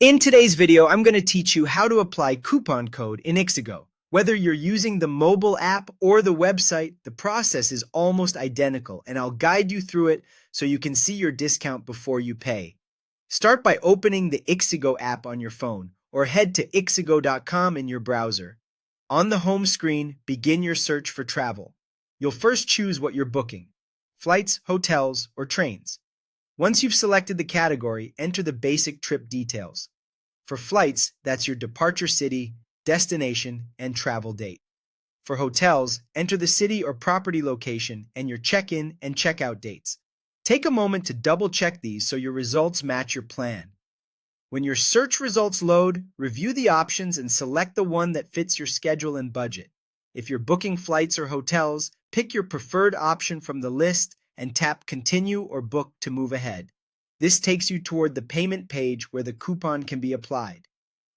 In today's video, I'm going to teach you how to apply coupon code in Ixigo. Whether you're using the mobile app or the website, the process is almost identical, and I'll guide you through it so you can see your discount before you pay. Start by opening the Ixigo app on your phone, or head to ixigo.com in your browser. On the home screen, begin your search for travel. You'll first choose what you're booking: flights, hotels, or trains. Once you've selected the category, enter the basic trip details. For flights, that's your departure city, destination, and travel date. For hotels, enter the city or property location and your check-in and check-out dates. Take a moment to double-check these so your results match your plan. When your search results load, review the options and select the one that fits your schedule and budget. If you're booking flights or hotels, pick your preferred option from the list and tap Continue or Book to move ahead. This takes you toward the payment page where the coupon can be applied.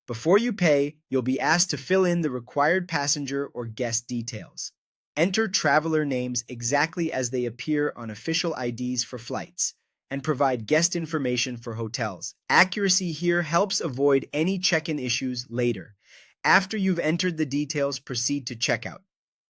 Before you pay, you'll be asked to fill in the required passenger or guest details. Enter traveler names exactly as they appear on official IDs for flights, and provide guest information for hotels. Accuracy here helps avoid any check-in issues later. After you've entered the details, proceed to checkout.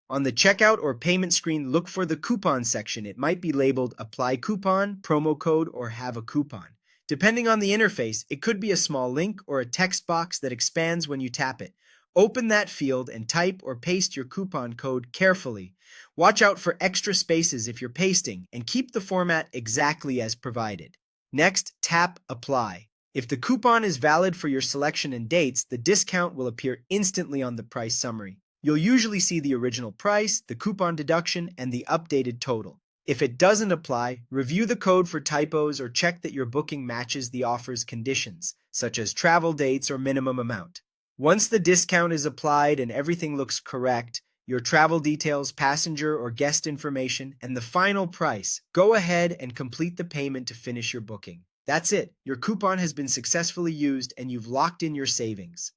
On the checkout or payment screen, look for the coupon section. It might be labeled Apply Coupon, Promo Code, or Have a Coupon. Depending on the interface, it could be a small link or a text box that expands when you tap it. Open that field and type or paste your coupon code carefully. Watch out for extra spaces if you're pasting, and keep the format exactly as provided. Next, tap Apply. If the coupon is valid for your selection and dates, the discount will appear instantly on the price summary. You'll usually see the original price, the coupon deduction, and the updated total. If it doesn't apply, review the code for typos or check that your booking matches the offer's conditions, such as travel dates or minimum amount. Once the discount is applied and everything looks correct, your travel details, passenger or guest information, and the final price, go ahead and complete the payment to finish your booking. That's it. Your coupon has been successfully used and you've locked in your savings.